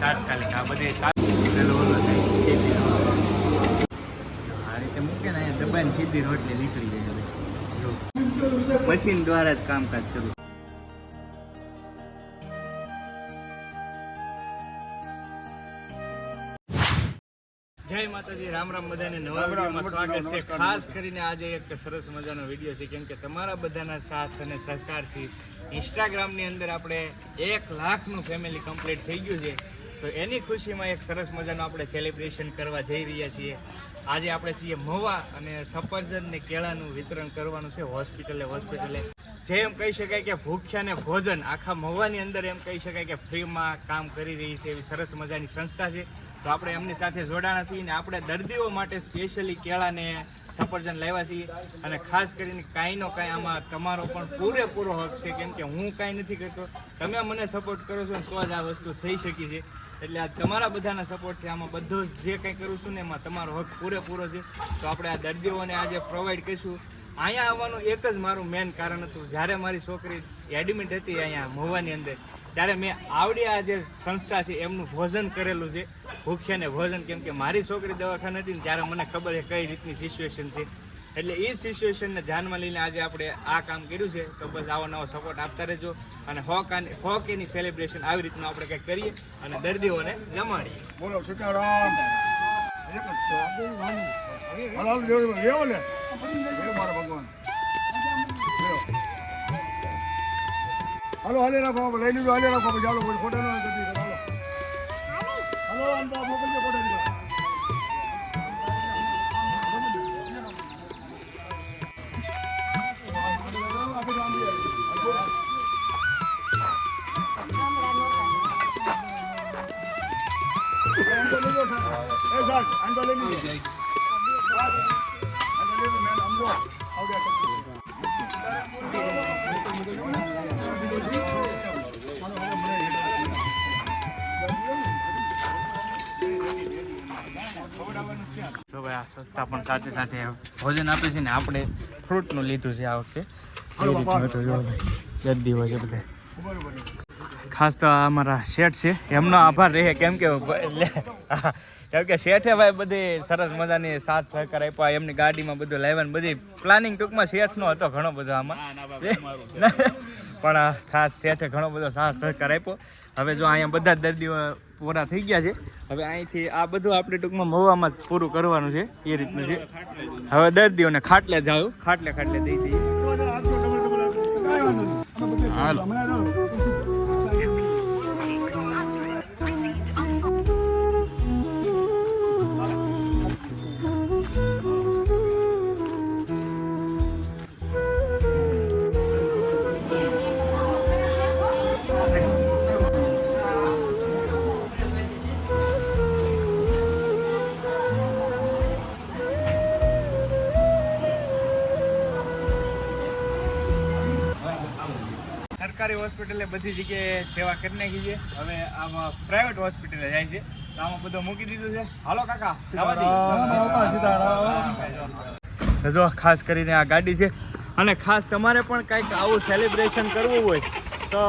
તાત્કાલિક આ બધે ઓલો થાય સીધી આ રીતે મૂકે ને અહીંયા દબાઈને સીધી રોટલી નીકળી જાય. જો મશીન દ્વારા જ કામકાજ શરૂ. જય માતાજી, રામ રામ બધાને નવા વિડીયોમાં સ્વાગત છે. ખાસ કરીને આજે એક સરસ મજાનો વિડીયો છે, કેમ કે તમારા બધાના સાથ અને સહકારથી ઇન્સ્ટાગ્રામની અંદર આપણે 1 લાખનું ફેમિલી કમ્પ્લીટ થઈ ગયું છે. તો એની ખુશીમાં એક સરસ મજાનું આપણે સેલિબ્રેશન કરવા જઈ રહ્યા છીએ. આજે આપણે છીએ મહુવા અને સફરજન ને કેળાનું વિતરણ કરવાનું છે હોસ્પિટલે. જે એમ કહી શકાય કે ભૂખ્યાને ભોજન આખા મહુવાની અંદર એમ કહી શકાય કે ફ્રીમાં કામ કરી રહી છે એવી સરસ મજાની સંસ્થા છે. તો આપણે એમની સાથે જોડાણા છીએ ને આપણે દર્દીઓ માટે સ્પેશિયલી કેળાને સફરજન લાવ્યા છીએ. અને ખાસ કરીને કાંઈનો કાંઈ આમાં તમારો પણ પૂરેપૂરો હક છે, કેમ કે હું કાંઈ નથી કરતો, તમે મને સપોર્ટ કરો છો તો જ આ વસ્તુ થઈ શકી છે. એટલે આ તમારા બધાના સપોર્ટથી આમાં બધું જે કંઈ કરું છું ને એમાં તમારો હક પૂરેપૂરો છે. તો આપણે આ દર્દીઓને આજે પ્રોવાઈડ કરીશું. અહીંયા આવવાનું એક જ મારું મેઇન કારણ હતું. જ્યારે મારી છોકરી એડમિટ હતી અહીંયા મહુવાની અંદર, ત્યારે મેં આવડી આ જે સંસ્થા છે એમનું ભોજન કરેલું છે, ભૂખ્યાને ભોજન. કેમ કે મારી છોકરી દવાખાને હતી ને ત્યારે મને ખબર છે કઈ રીતની સિચ્યુએશન છે. એટલે એ સિચ્યુએશનને ધ્યાનમાં લઈને આજે આપણે આ કામ કર્યું છે. તો બસ આવો નવો સપોર્ટ આપતા રહેજો અને હોક એની સેલિબ્રેશન આવી રીતનું આપણે કંઈક કરીએ અને દર્દીઓને જમાડીએ. બોલો સીતારામ. ભગવાન હાલો હાલે રાખો, લઈ લીધું, હાલે રાખો, ચાલો કોઈ ફોટો ના કરી હાલો અંદર મોકલજો ફોટો. તો ભાઈ આ સંસ્થા પણ સાથે સાથે ભોજન આપે છે ને આપણે ફ્રૂટનું લીધું છે આ વખતે. દર્દી હોય છે બધા. ખાસ તો અમારા શેઠ છે એમનો આભાર રહે, કેમ કે શેઠે ભાઈ બધી સરસ મજાની સાથ સહકાર આપ્યા. એમની ગાડીમાં બધું લાવ્યા, બધી પ્લાનિંગ ટૂંકમાં શેઠનો હતો ઘણો બધો આમાં, પણ ખાસ શેઠે ઘણો બધો સાથ સહકાર આપ્યો. હવે જો અહીંયા બધા દર્દીઓ પૂરા થઈ ગયા છે. હવે અહીંથી આ બધું આપણે ટૂંકમાં મહુવામાં જ પૂરું કરવાનું છે એ રીતનું છે. હવે દર્દીઓને ખાટલે જાવ, ખાટલે દઈ દઈએ. હાલો સરકારી હોસ્પિટલે બધી જગ્યાએ સેવા કરી નાખી છે. હવે આમાં પ્રાઇવેટ હોસ્પિટલે જાય છે, તો આમાં બધું મૂકી દીધું છે. હાલો કાકા, જો ખાસ કરીને આ ગાડી છે. અને ખાસ તમારે પણ કંઈક આવું સેલિબ્રેશન કરવું હોય તો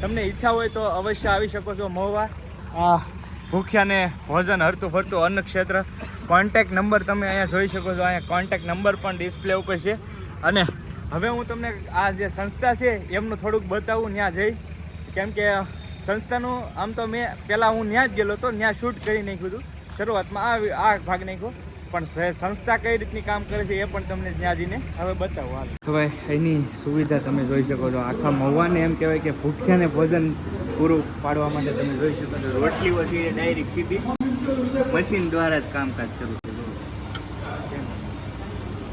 તમને ઈચ્છા હોય તો અવશ્ય આવી શકો છો મહુવા. ભૂખ્યાને ભોજન હરતું ફરતું અન્ન ક્ષેત્ર. કોન્ટેક્ટ નંબર તમે અહીંયા જોઈ શકો છો. અહીંયા કોન્ટેક્ટ નંબર પણ ડિસ્પ્લે ઉપર છે. અને હવે હું તમને આ જે સંસ્થા છે એમનું થોડુંક બતાવું ત્યાં જઈ, કેમ કે સંસ્થાનું આમ તો મેં પહેલાં હું ત્યાં જ ગયેલો હતો, ત્યાં શૂટ કરી નાખ્યું હતું શરૂઆતમાં, આ ભાગ નાખ્યો. પણ સંસ્થા કઈ રીતની કામ કરે છે એ પણ તમને ત્યાં જઈને હવે બતાવું. હાલ તો ભાઈ એની સુવિધા તમે જોઈ શકો છો. આખા મહુવાને એમ કહેવાય કે ભૂખ્યાને ભોજન પૂરું પાડવા માટે તમે જોઈ શકો છો. રોટલીઓ છે એ ડાયરેક્ટ સીધી મશીન દ્વારા જ કામકાજ શરૂ છે.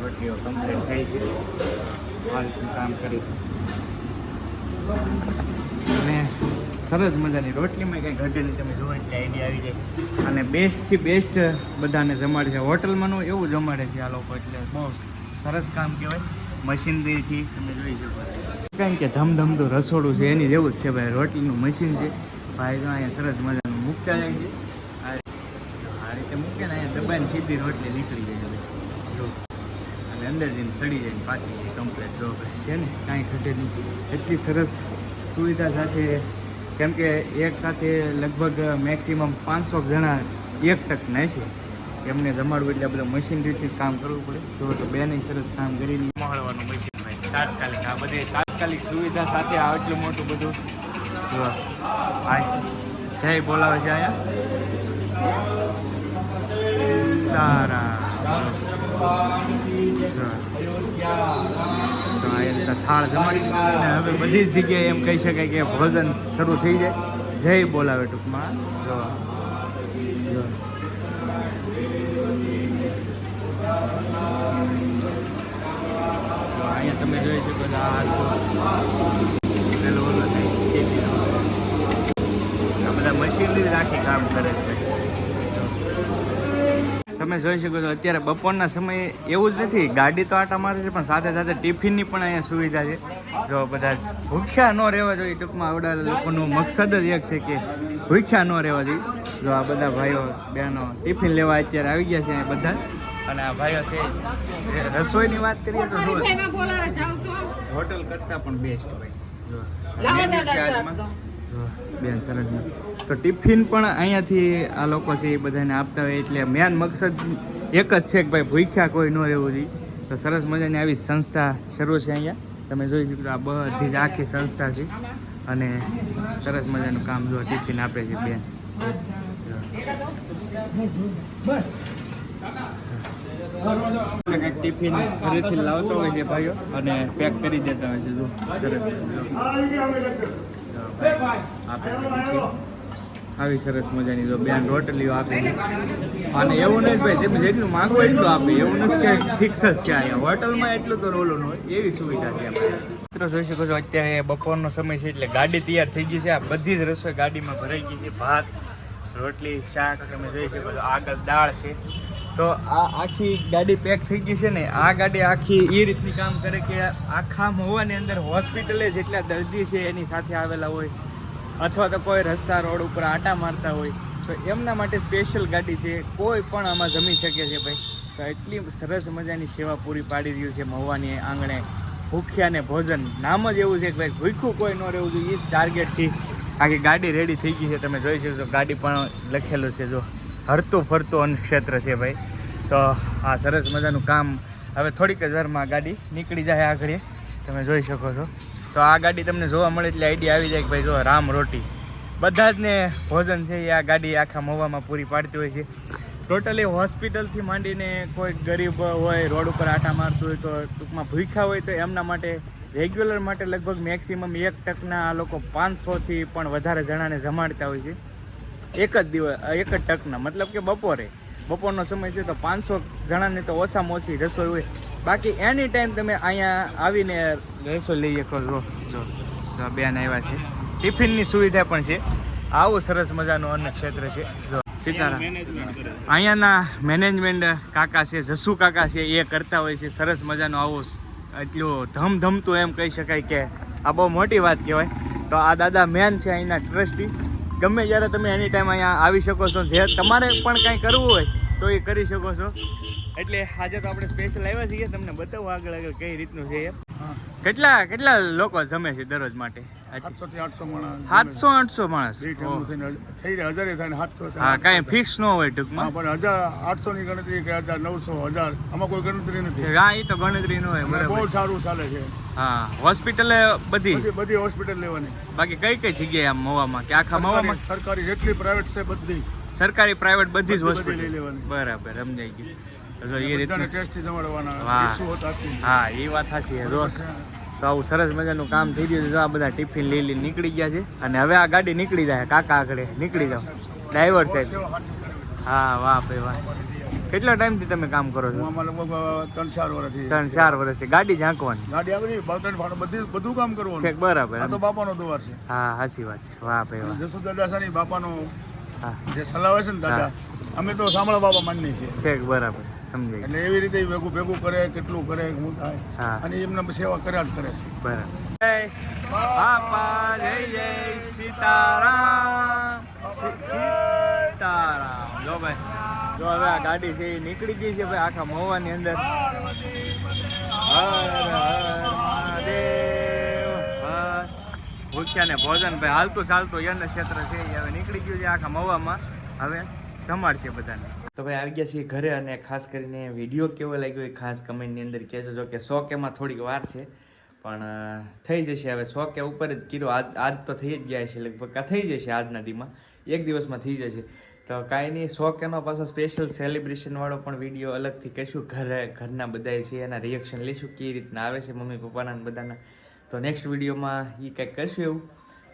રોટલીઓ કમ્પ્લીટ થાય છે, આ રીતનું કામ કરીશું. અને સરસ મજાની રોટલીમાં કંઈ ઘટે નહીં, તમે જોવા એટલે આઈડિયા આવી જાય. અને બેસ્ટથી બેસ્ટ બધાને જમાડે છે. હોટલમાંનું એવું જમાડે છે આ લોકો, એટલે બહુ સરસ કામ કહેવાય. મશીનરીથી તમે જોઈ શકો, કારણ કે ધમધમતું રસોડું છે એની જેવું જ છે ભાઈ. રોટલીનું મશીન છે ભાઈ, જો અહીંયા સરસ મજાનું મૂકતા જાય છે. આ રીતે મૂકે ને અહીંયા દબાઈને સીધી રોટલી નીકળી જાય જો. અને અંદર જઈને સડી જાય, પાકી જાય કમ્પ્લેટ. જો છે ને કાંઈ ઘટે નહીં, એટલી સરસ સુવિધા સાથે કેમ કે એક સાથે લગભગ મેક્સિમમ 500 જણા એક ટક નાય છે. એમને જમાડવું એટલે બધા મશીનરીથી કામ કરવું પડે. જો તો બેને સરસ કામ કરીને મોહળવાનું મશીન ભાઈ તાત્કાલિક આ બધી તાત્કાલિક સુવિધા સાથે આટલું મોટું બધું જો આ જય બોલાવે છે અહીંયા તારા તો આ થાળ જમાડી અને હવે બધી જ જગ્યાએ એમ કહી શકાય કે ભોજન શરૂ થઈ જાય. જય બોલાવે ટૂંકમાં જો અહીંયા તમે જોઈ શકો છો આ બધા મશીનરી રાખી કામ કરે છે. તમે જોઈ શકો છો અત્યારે બપોરના સમયે એવું જ નથી, ગાડી તો આટા મારે છે પણ સાથે સાથે ટિફિનની પણ અહીંયા સુવિધા છે. જો બધા ભૂખ્યા ન રહેવા જોઈએ, ટૂંકમાં આવડા લોકોનું મકસદ જ એક છે કે ભૂખ્યા ન રહેવા જોઈએ. જો આ બધા ભાઈઓ બહેનો ટિફિન લેવા અત્યારે આવી ગયા છે અહીંયા બધા. અને આ ભાઈઓ છે રસોઈની વાત કરીએ તો જો હોટલ કરતાં પણ બેસ્ટ ભાઈ. બેન સરસ. તો ટિફિન પણ અહીંયાથી આ લોકો છે એ બધાને આપતા હોય, એટલે મેન મકસદ એક જ છે કે ભાઈ ભૂખ્યા કોઈ ન રહેવું જોઈએ. તો સરસ મજાની આવી સંસ્થા શરૂ છે અહીંયા. તમે જોઈ શકો આ બધી જ આખી સંસ્થા છે અને સરસ મજાનું કામ જો ટિફિન આપે છે બેન. કંઈક ટિફિન ઘરેથી લાવતો હોય છે ભાઈઓ અને પેક કરી દેતા હોય છે. જો સરસ આવી સરસ મજાની જો બેન રોટલીઓ આપે છે. અને એવું નથી ભાઈ તમે જેટલું માંગો એટલું આપે, એવું નથી કે ફિક્સ જ છે અહીંયા હોટલમાં એટલું તો રોલું ન હોય, એવી સુવિધા છે. મિત્રો જોઈ શકો છો અત્યારે બપોરનો સમય છે એટલે ગાડી તૈયાર થઈ ગઈ છે. આ બધી જ રસોઈ ગાડીમાં ભરાઈ ગઈ છે. ભાત, રોટલી, શાક તમે જોઈ શકો છો. આગળ દાળ છે. તો આ આખી ગાડી પેક થઈ ગઈ છે ને. આ ગાડી આખી એ રીતની કામ કરે કે આખા મહુવાની અંદર હોસ્પિટલે જેટલા દર્દી છે એની સાથે આવેલા હોય અથવા તો કોઈ રસ્તા રોડ ઉપર આટા મારતા હોય તો એમના માટે સ્પેશિયલ ગાડી છે. કોઈ પણ આમાં જમી શકે છે ભાઈ. તો એટલી સરસ મજાની સેવા પૂરી પાડી રહ્યું છે મહુવાની આંગણે. ભૂખ્યાને ભોજન, નામ જ એવું છે કે ભાઈ ભૂખ્યું કોઈ ન રહેવું જોઈએ, એ જ ટાર્ગેટથી આખી ગાડી રેડી થઈ ગઈ છે. તમે જોઈ શકો ગાડી પણ લખેલું છે જો હરતું ફરતું અન્નક્ષેત્ર છે ભાઈ. તો આ સરસ મજાનું કામ હવે થોડીક જ વારમાં ગાડી નીકળી જાય આગળ. તમે જોઈ શકો છો. તો આ ગાડી તમને જોવા મળે એટલે આઈડિયા આવી જાય કે ભાઈ જો રામ રોટી બધા જ ને ભોજન છે એ આ ગાડી આખા મહુવામાં પૂરી પાડતી હોય છે. ટોટલી હોસ્પિટલથી માંડીને કોઈ ગરીબ હોય રોડ ઉપર આટા મારતું હોય તો ટૂંકમાં ભૂખ્યા હોય તો એમના માટે રેગ્યુલર માટે લગભગ મેક્સિમમ 1% આ લોકો 500થી પણ વધારે જણાને જમાડતા હોય છે એક જ ટકના. મતલબ કે બપોરનો સમય છે તો 500 જણાને તો ઓછામાં ઓછી રસોઈ હોય. બાકી એની ટાઈમ તમે અહીંયા આવીને રસોઈ લઈ શકો છો. જો બેન આવ્યા છે, ટિફિનની સુવિધા પણ છે. આવું સરસ મજાનું અન્ન ક્ષેત્ર છે. જો સીતારામ અહીંયાના મેનેજમેન્ટ કાકા છે, જસુ કાકા છે, એ કરતા હોય છે સરસ મજાનું આવું એટલું ધમધમતું એમ કહી શકાય કે આ બહુ મોટી વાત કહેવાય. તો આ દાદા મેન છે અહીંના ટ્રસ્ટી. ગમે જ્યારે તમે એની ટાઈમ અહીંયા આવી શકો છો. જે તમારે પણ કાંઈ કરવું હોય તો એ કરી શકો છો. એટલે આજે તો આપણે સ્પેશિયલ આવ્યા છીએ તમને બતાવું આગળ કઈ રીતનું છે. કેટલા લોકો જમે છે દરરોજ માટે? 700-800 માણસ. 700-800 માણસ. હા, કાંઈ ફિક્સ ન હોય ટૂંકમાં. પણ 1800 ની ગણતરી કે 1900 1000 આમાં કોઈ ગણતરી નથી. હા, એ તો ગણતરી ન હોય. બહુ સારું ચાલે છે. હા, હોસ્પિટલે બધી હોસ્પિટલ લેવાની. બાકી કઈ જગ્યાએ આમ મહુવામાં કે આખા મહુવામાં? સરકારી જેટલી પ્રાઇવેટ છે બધી. સરકારી પ્રાઇવેટ બધી જ હોસ્પિટલ લઈ લેવાની. બરાબર, સમજાઈ ગયું. એ રીતના ટેસ્ટથી જમાડવાના. હા, એ વાત સાચી છે. તો આવું સરસ મજાનું કામ થઈ ગયું છે. જો આ બધા ટિફિન લઈ નીકળી ગયા છે અને હવે આ ગાડી નીકળી જાય. કાકા આગળ નીકળી જાઓ, ડ્રાઈવર સાહેબ. હા, વાહ ભાઈ વાહ. કેટલા ટાઈમથી તમે કામ કરો છો? લગભગ 3-4 વર્ષથી. 3-4 વર્ષથી ગાડી ઝાંકવાની? ગાડી આવી બધું કામ કરવાનું છે. બરાબર. આ તો બાપાનો દુવાર છે. હા, સાચી વાત છે. વાહ ભાઈ વાહ. જસુ દાદા છે ને બાપાનો હા જે સલાહ છે ને દાદા, અમે તો સાંભળા બાપા માનીએ છીએ. છે. બરાબર, સમજાય. એટલે એવી રીતે ભેગું કરે, કેટલું કરે, શું થાય. હા, અને એમને સેવા કર્યા જ કરે છે. બરાબર. બાપા જય જય સીતારામ. સીતારામ. જો ભાઈ, જો હવે આ ગાડી છે એ નીકળી ગઈ છે ભાઈ આખા મહુવાની અંદર. હર હર મહાદેવ. ભૂખ્યા ને ભોજન ભાઈ હાલતું ચાલતું યન ક્ષેત્ર છે એ હવે નીકળી ગયું છે આખા મવામાં. હવે જમાડશે બધાને. તો ભાઈ આવી ગયા છીએ ઘરે, અને ખાસ કરીને વિડીયો કેવો લાગ્યો એ ખાસ કમેન્ટની અંદર કહેજો. જો કે 100K માં થોડીક વાર છે, પણ થઈ જશે. હવે 100K ઉપર જ કીધું, આજ તો થઈ જ ગયા છે લગભગ, થઈ જશે આજના દીમાં, એક દિવસમાં થઈ જશે. તો કાંઈ નહીં, 100K નો પાછો સ્પેશિયલ સેલિબ્રેશનવાળો પણ વિડીયો અલગથી કહીશું. ઘરના બધાએ છે એના રિએક્શન લઈશું, કેવી રીતના આવે છે મમ્મી પપ્પાના બધાના. તો નેક્સ્ટ વિડીયોમાં એ કંઈક કરશું એવું.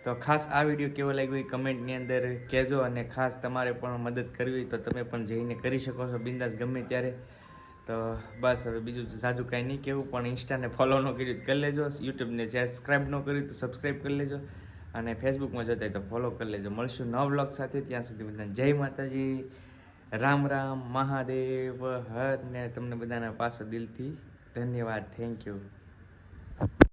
તો ખાસ આ વિડીયો કેવો લાગ્યો એ કમેન્ટની અંદર કહેજો, અને ખાસ તમારે પણ મદદ કરવી હોય તો તમે પણ જઈને કરી શકો છો બિંદાસ ગમે ત્યારે. તો બસ હવે બીજું સાદું કાંઈ નહીં કહેવું, પણ ઇન્સ્ટાને ફોલો ન કર્યું તો કરી લેજો, યુટ્યુબને સબસ્ક્રાઈબ ન કર્યું તો સબસ્ક્રાઈબ કરી લેજો, અને ફેસબુકમાં જોતા હોય તો ફોલો કરી લેજો. મળશું નવા વ્લોગ સાથે, ત્યાં સુધી બધાને જય માતાજી, રામ રામ, મહાદેવ હર, ને તમને બધાના પાછો દિલથી ધન્યવાદ. Thank you.